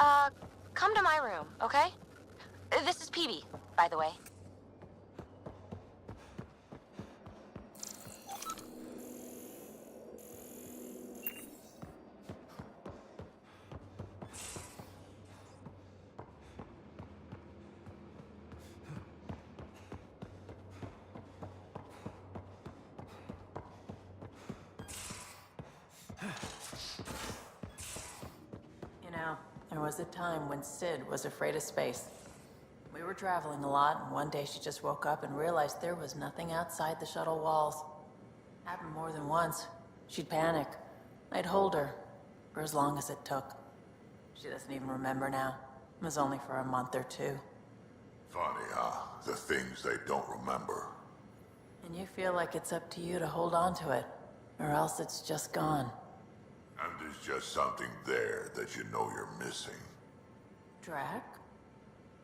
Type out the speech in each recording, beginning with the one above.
Uh, come to my room, okay? This is PB, by the way. You know, there was a time when Sid was afraid of space. We were traveling a lot, and one day she just woke up and realized there was nothing outside the shuttle walls. Happened more than once. She'd panic. I'd hold her, for as long as it took. She doesn't even remember now. It was only for a month or two. Funny, huh? The things they don't remember. And you feel like it's up to you to hold on to it, or else it's just gone. And there's just something there that you know you're missing. Drac?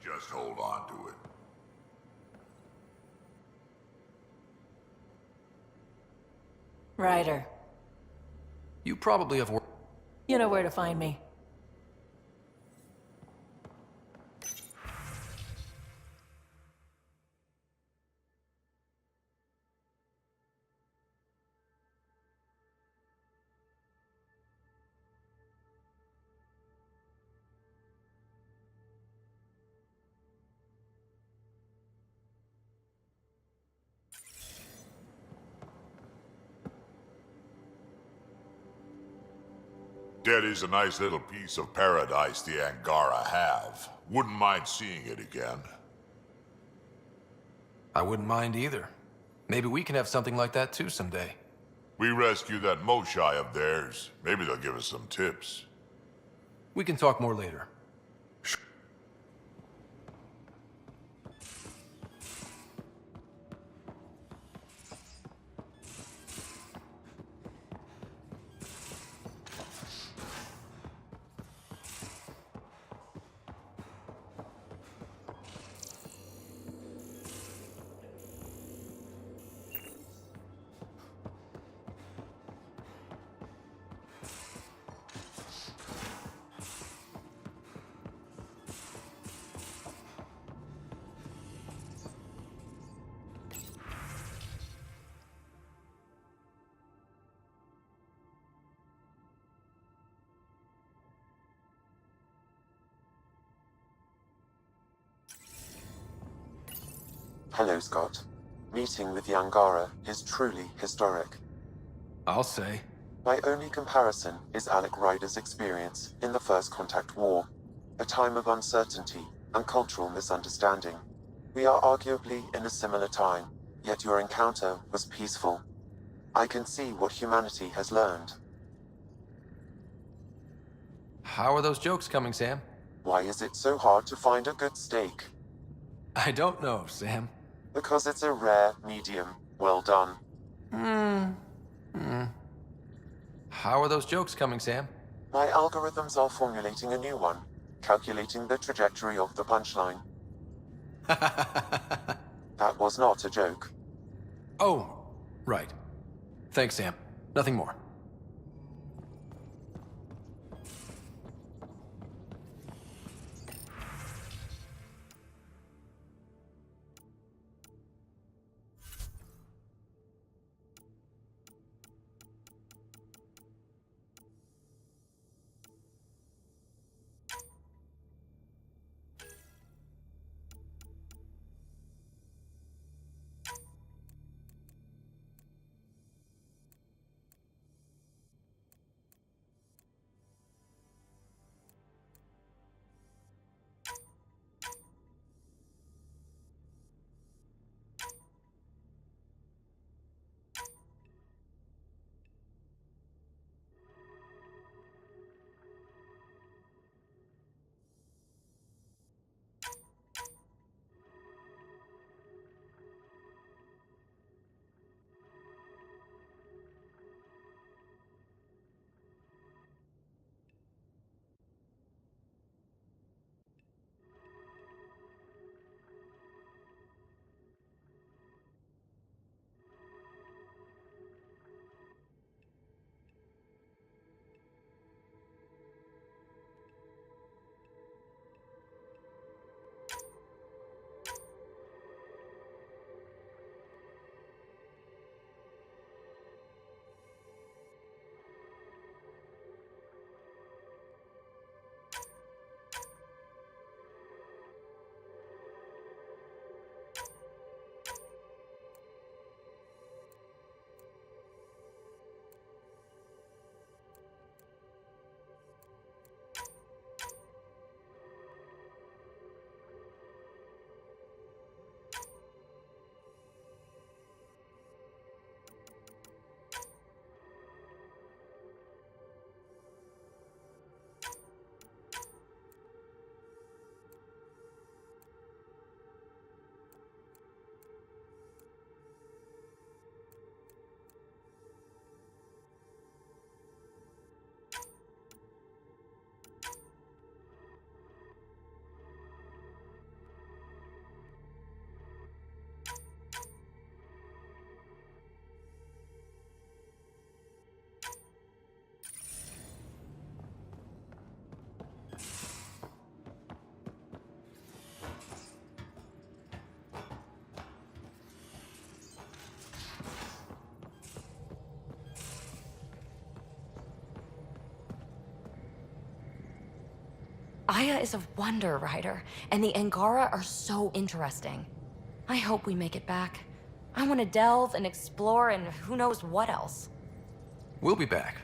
Just hold on to it. Ryder. You probably have worked. You know where to find me. That is a nice little piece of paradise the Angara have. Wouldn't mind seeing it again. I wouldn't mind either. Maybe we can have something like that too someday. We rescue that Moshai of theirs. Maybe they'll give us some tips. We can talk more later. Hello, Scott. Meeting with the Angara is truly historic. I'll say. My only comparison is Alec Ryder's experience in the First Contact War, a time of uncertainty and cultural misunderstanding. We are arguably in a similar time, yet your encounter was peaceful. I can see what humanity has learned. How are those jokes coming, Sam? Why is it so hard to find a good steak? I don't know, Sam. Because it's a rare medium. Well done. How are those jokes coming, Sam? My algorithms are formulating a new one, calculating the trajectory of the punchline. That was not a joke. Oh, right. Thanks, Sam. Nothing more. Aya is a wonder, Ryder, and the Angara are so interesting. I hope we make it back. I want to delve and explore and who knows what else. We'll be back.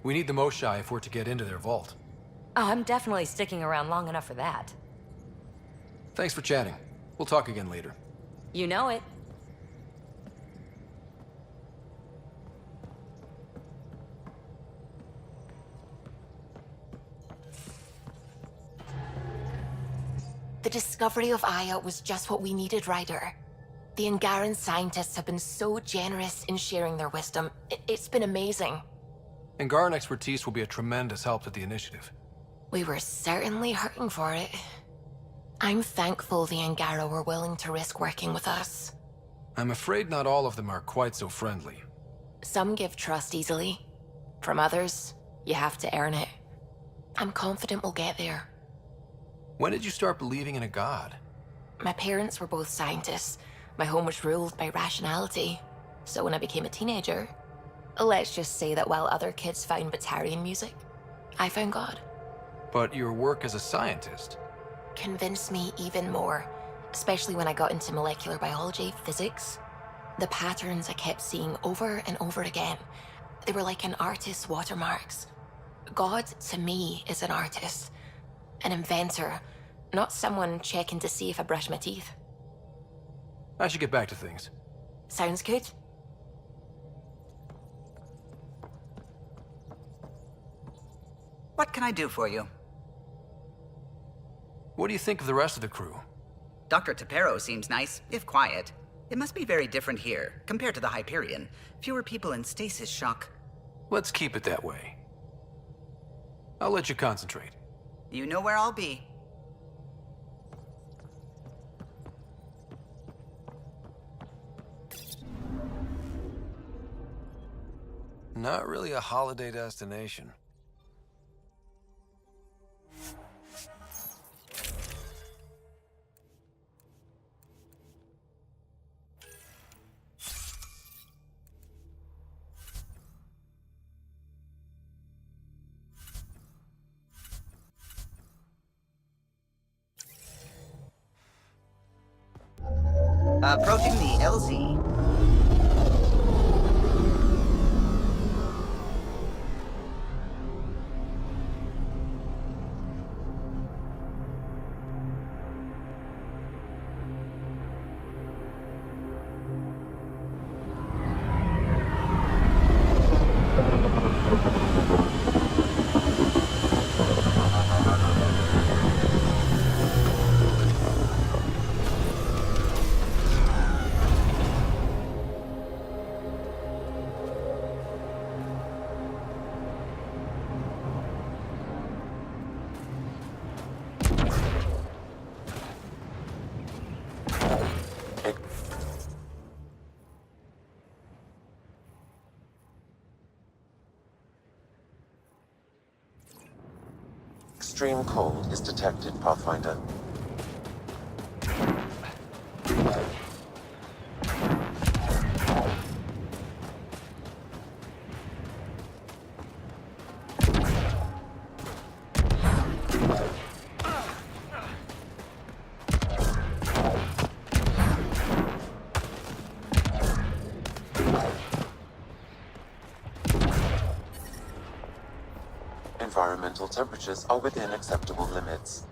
We need the Moshai if we're to get into their vault. Oh, I'm definitely sticking around long enough for that. Thanks for chatting. We'll talk again later. You know it. The discovery of Aya was just what we needed, Ryder. The Angaran scientists have been so generous in sharing their wisdom. It's been amazing. Angaran expertise will be a tremendous help to the initiative. We were certainly hurting for it. I'm thankful the Angara were willing to risk working with us. I'm afraid not all of them are quite so friendly. Some give trust easily. From others, you have to earn it. I'm confident we'll get there. When did you start believing in a god? My parents were both scientists. My home was ruled by rationality. So when I became a teenager, let's just say that while other kids found Batarian music, I found God. But your work as a scientist? Convinced me even more, especially when I got into molecular biology, physics. The patterns I kept seeing over and over again, they were like an artist's watermarks. God, to me, is an artist, an inventor, not someone checking to see if I brush my teeth. I should get back to things. Sounds good. What can I do for you? What do you think of the rest of the crew? Dr. Tapero seems nice, if quiet. It must be very different here, compared to the Hyperion. Fewer people in stasis shock. Let's keep it that way. I'll let you concentrate. You know where I'll be. Not really a holiday destination. Approaching the LZ. Extreme cold is detected, Pathfinder. Environmental temperatures are within acceptable limits.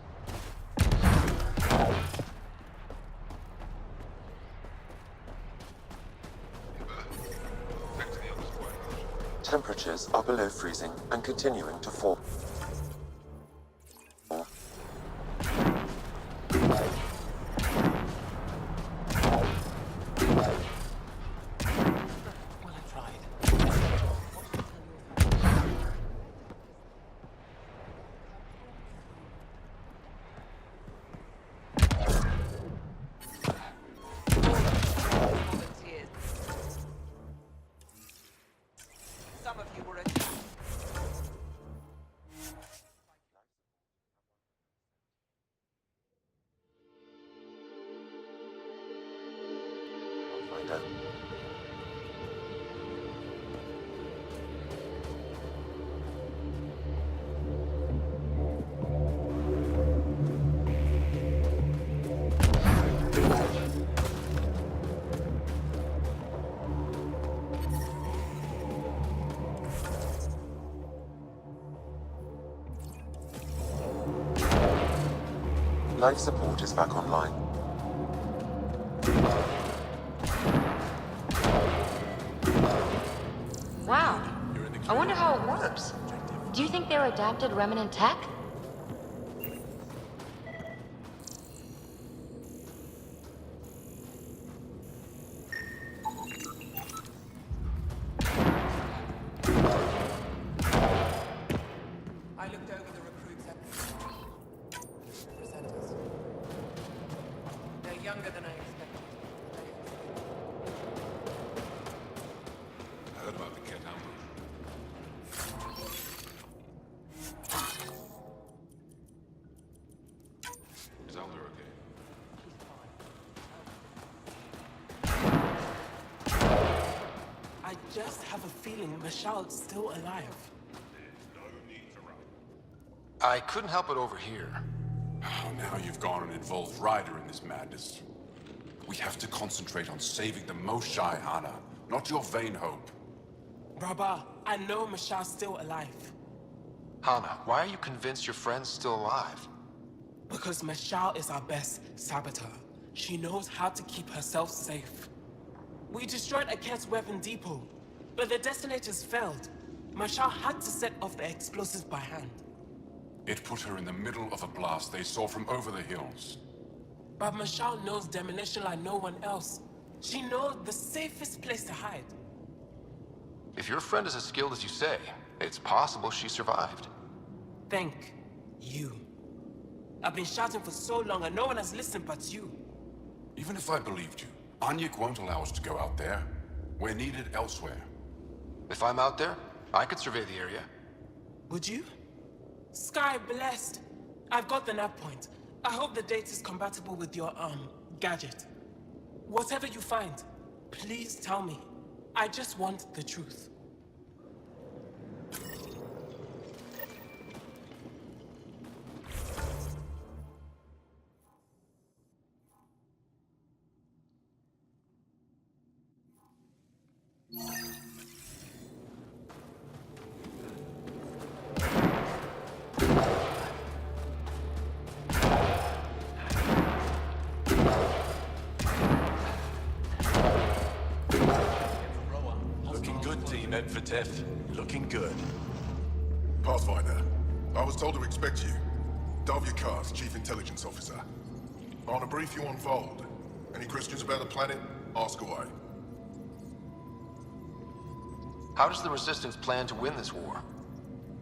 Temperatures are below freezing and continuing to fall. Some of you were Pathfinder. Life support is back online. Wow. I wonder how it works. Do you think they're adapted remnant tech? I looked over the recruits at presenters. They're younger than I expected. I heard about the Cat Amber. Is Alder okay? I just have a feeling Michelle's still alive. I couldn't help it over here. Oh, now you've gone and involved Ryder in this madness. We have to concentrate on saving the Moshai, Hana, not your vain hope. Baba, I know Michelle's still alive. Hana, why are you convinced your friend's still alive? Because Michelle is our best saboteur. She knows how to keep herself safe. We destroyed Aket's weapon depot, but the detonators failed. Michelle had to set off the explosives by hand. It put her in the middle of a blast they saw from over the hills. But Michelle knows demolition like no one else. She knows the safest place to hide. If your friend is as skilled as you say, it's possible she survived. Thank you. I've been shouting for so long and no one has listened but you. Even if I believed you, Anyik won't allow us to go out there. We're needed elsewhere. If I'm out there, I could survey the area. Would you? Sky blessed. I've got the nav point. I hope the data's compatible with your, gadget. Whatever you find, please tell me. I just want the truth. Looking good, Team Edvertef. Looking good. Pathfinder, I was told to expect you. Davia Kars, Chief Intelligence Officer. I want to brief you on Vold. Any questions about the planet? Ask away. How does the Resistance plan to win this war?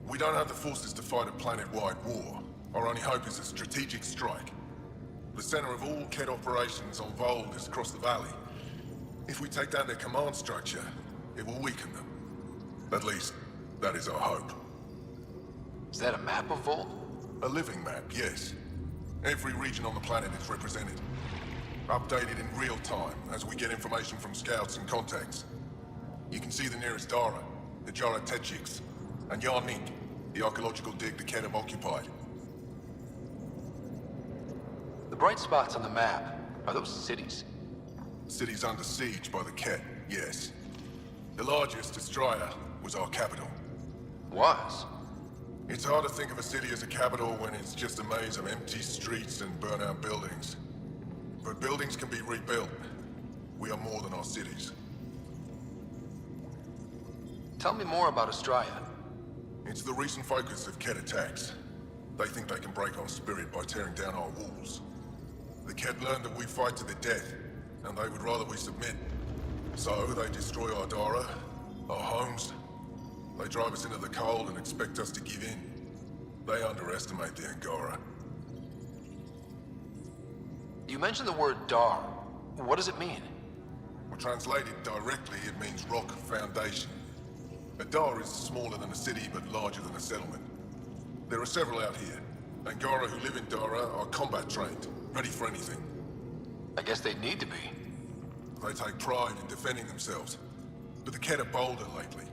We don't have the forces to fight a planet-wide war. Our only hope is a strategic strike. The center of all Ket operations on Vold is across the valley. If we take down their command structure, it will weaken them. At least, that is our hope. Is that a map of Volt? A living map, yes. Every region on the planet is represented. Updated in real time as we get information from scouts and contacts. You can see the nearest Dara, the Jara Techiks, and Yarnik, the archaeological dig the Ket have occupied. The bright spots on the map, are those cities? Cities under siege by the Ket, yes. The largest, Astraea, was our capital. Was? It's hard to think of a city as a capital when it's just a maze of empty streets and burnt-out buildings. But buildings can be rebuilt. We are more than our cities. Tell me more about Astraea. It's the recent focus of Ket attacks. They think they can break our spirit by tearing down our walls. The Ket learned that we fight to the death, and they would rather we submit. So they destroy our Dara, our homes. They drive us into the cold and expect us to give in. They underestimate the Angara. You mentioned the word Dar. What does it mean? Well, translated directly, it means rock foundation. A Dar is smaller than a city, but larger than a settlement. There are several out here. Angara who live in Dara are combat trained, ready for anything. I guess they'd need to be. They take pride in defending themselves. But the Ket are bolder lately.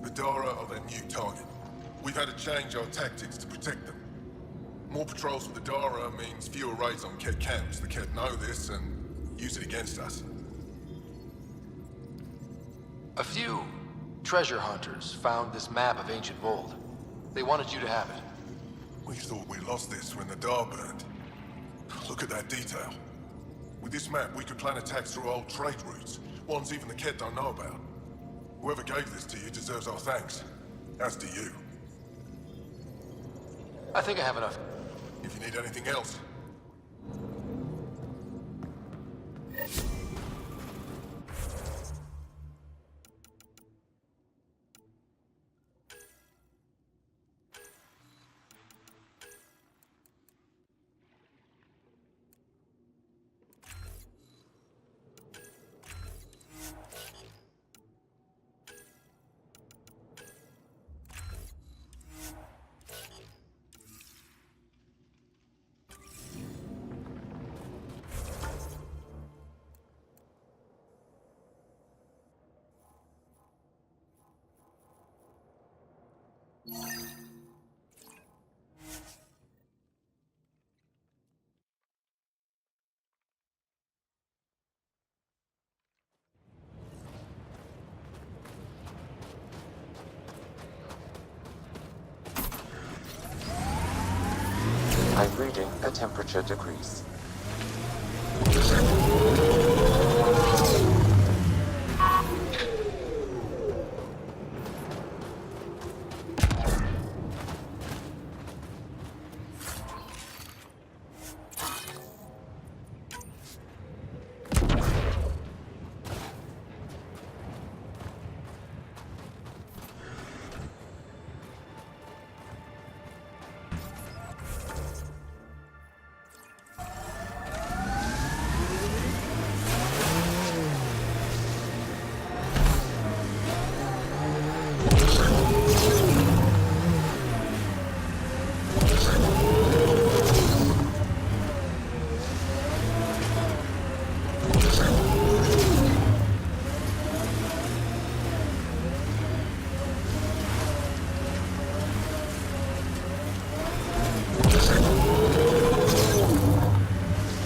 The Dara are their new target. We've had to change our tactics to protect them. More patrols with the Dara means fewer raids on Ket camps. The Ket know this and use it against us. A few treasure hunters found this map of ancient Vold. They wanted you to have it. We thought we lost this when the Dar burned. Look at that detail. With this map, we could plan attacks through old trade routes, ones even the Kett don't know about. Whoever gave this to you deserves our thanks. As do you. I think I have enough. If you need anything else, I'm reading a temperature decrease.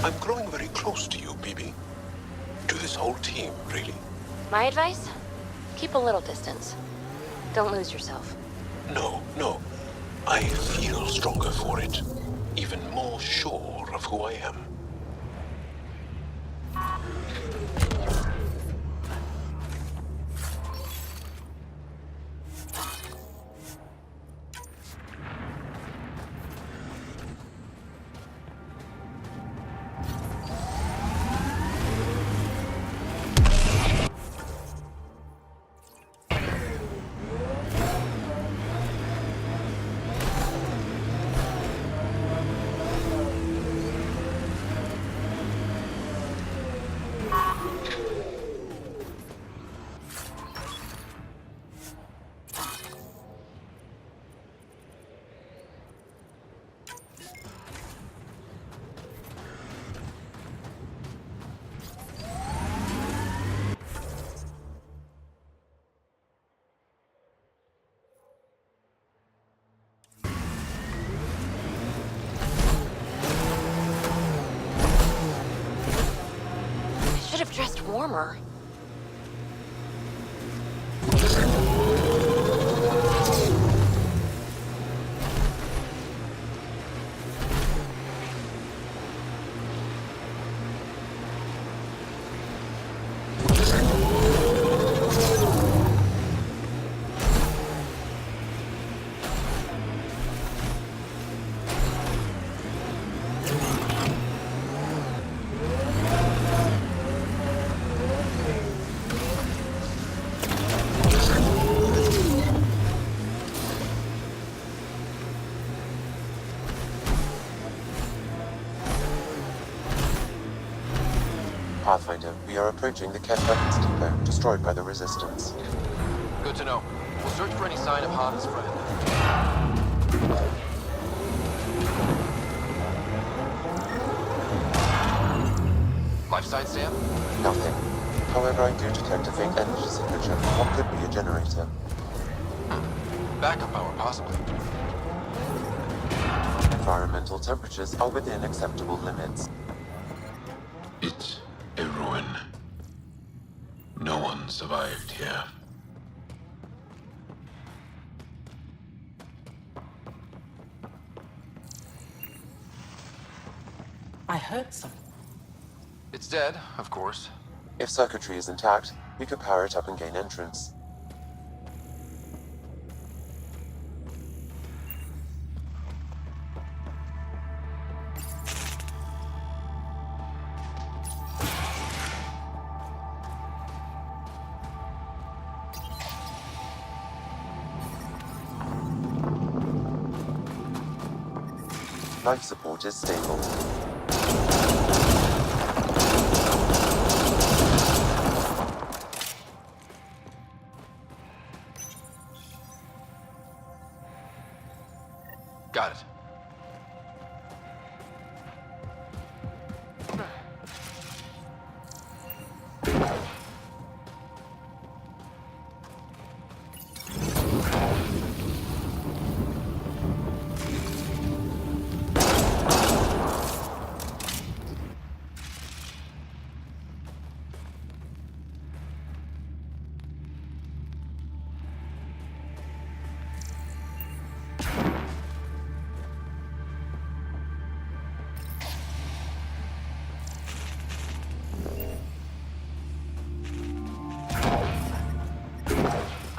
I'm growing very close to you, BB. To this whole team, really. My advice? Keep a little distance. Don't lose yourself. No, no. I feel stronger for it. Even more sure of who I am. Should have dressed warmer. Pathfinder, we are approaching the Kett weapons depot, destroyed by the Resistance. Good to know. We'll search for any sign of Hana's friend. Life signs, Sam? Nothing. However, I do detect a faint energy signature from what could be a generator. Backup power, possibly. Environmental temperatures are within acceptable limits. It's a ruin. No one survived here. I heard some. It's dead, of course. If circuitry is intact, we could power it up and gain entrance. Life support is stable. Got it.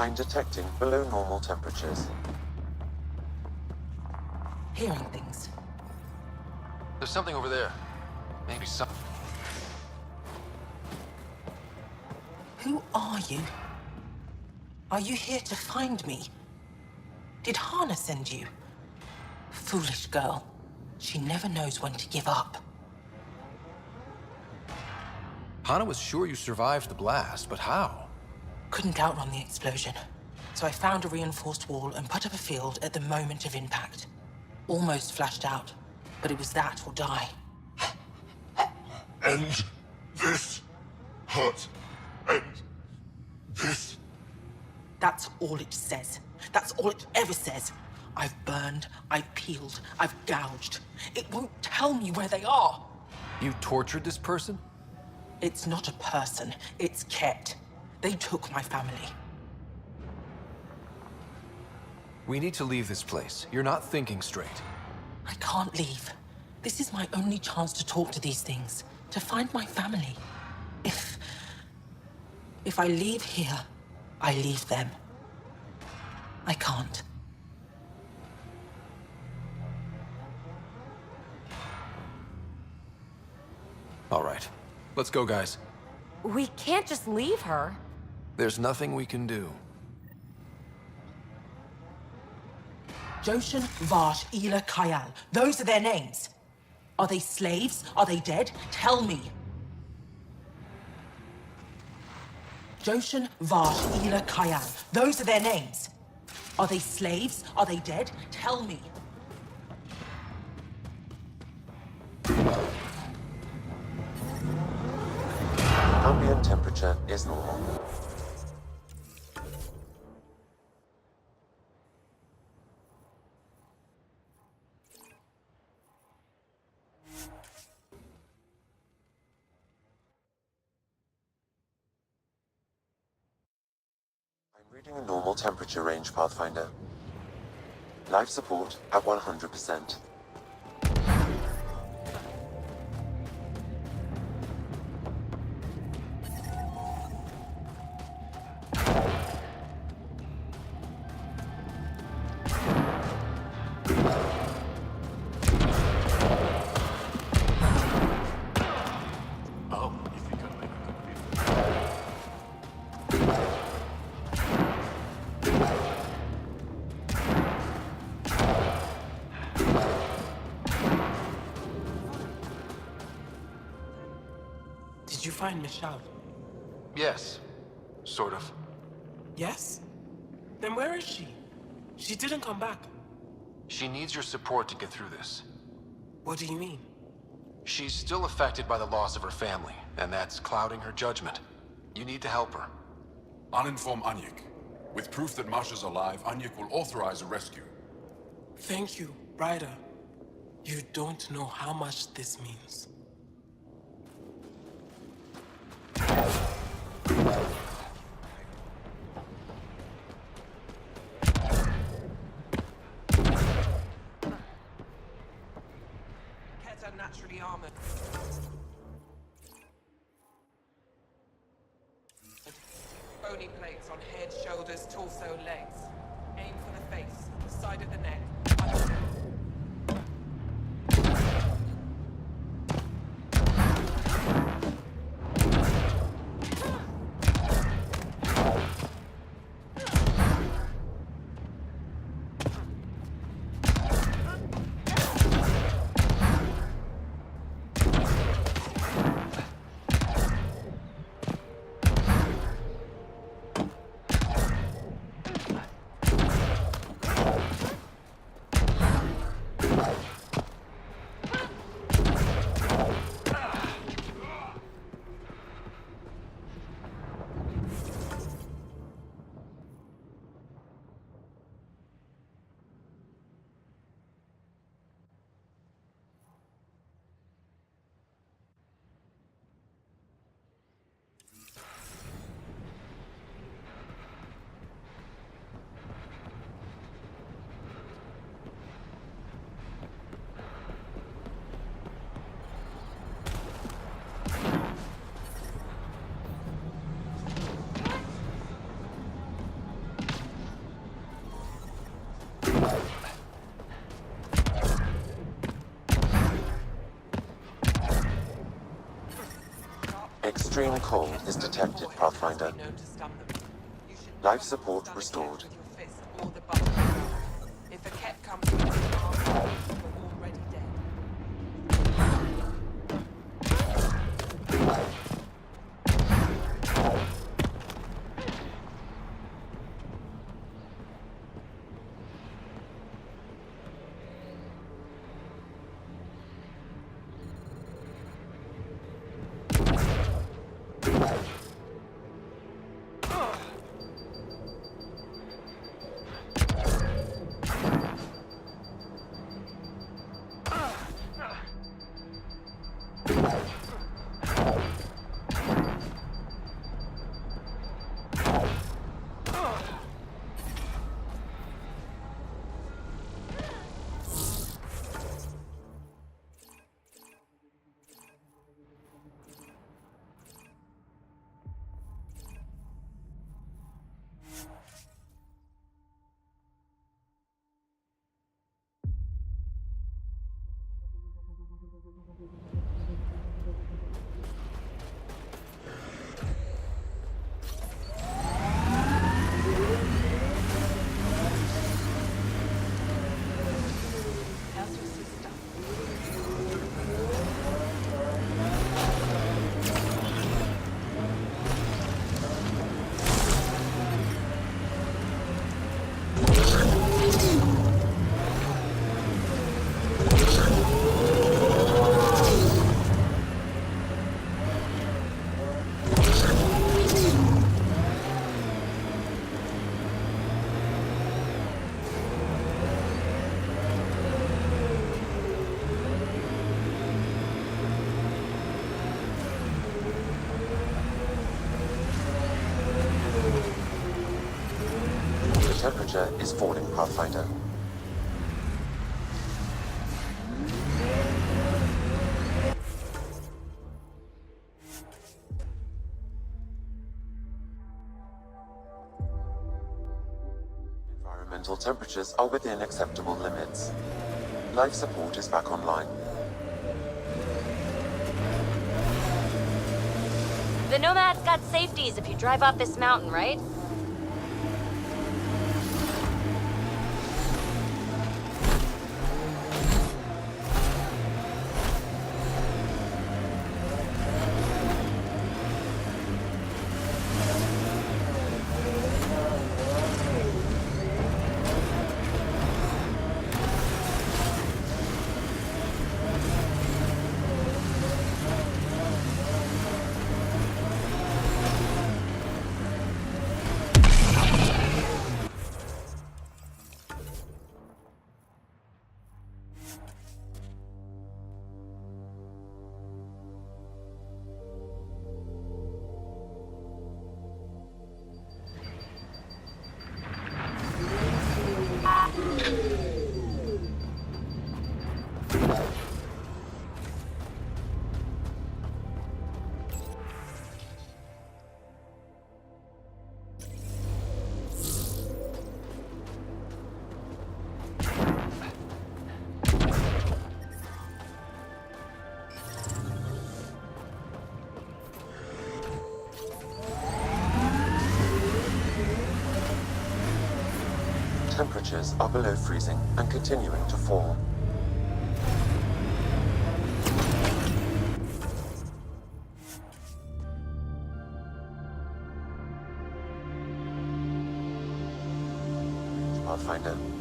I'm detecting below normal temperatures. Hearing things. There's something over there. Maybe some... Who are you? Are you here to find me? Did Hana send you? Foolish girl. She never knows when to give up. Hana was sure you survived the blast, but how? Couldn't count on the explosion. So I found a reinforced wall and put up a field at the moment of impact. Almost flashed out, but it was that or die. End this hurt. End this. That's all it says. That's all it ever says. I've burned, I've peeled, I've gouged. It won't tell me where they are. You tortured this person? It's not a person, it's Ket. They took my family. We need to leave this place. You're not thinking straight. I can't leave. This is my only chance to talk to these things, to find my family. If I leave here, I leave them. I can't. All right. Let's go, guys. We can't just leave her. There's nothing we can do. Joshan, Vash, Ela, Kayal. Those are their names. Are they slaves? Are they dead? Tell me. Joshan, Vash, Ela, Kayal. Those are their names. Are they slaves? Are they dead? Tell me. Ambient temperature is normal. I'm reading a normal temperature range, Pathfinder. Life support at 100%. Did you find Michelle? Yes. Sort of. Yes? Then where is she? She didn't come back. She needs your support to get through this. What do you mean? She's still affected by the loss of her family, and that's clouding her judgment. You need to help her. Uninform Anyik. With proof that Masha's alive, Anyik will authorize a rescue. Thank you, Ryder. You don't know how much this means. Cats are naturally armed. common. Bony plates on head, shoulders, torso, legs. Aim for the face, the side of the neck. Extreme cold is detected, Pathfinder. Life support restored. If a cat comes with his arms, you're already dead. Temperature is falling, Pathfinder. Environmental temperatures are within acceptable limits. Life support is back online. The Nomad's got safeties if you drive off this mountain, right? temperatures are below freezing and continuing to fall. Pathfinder.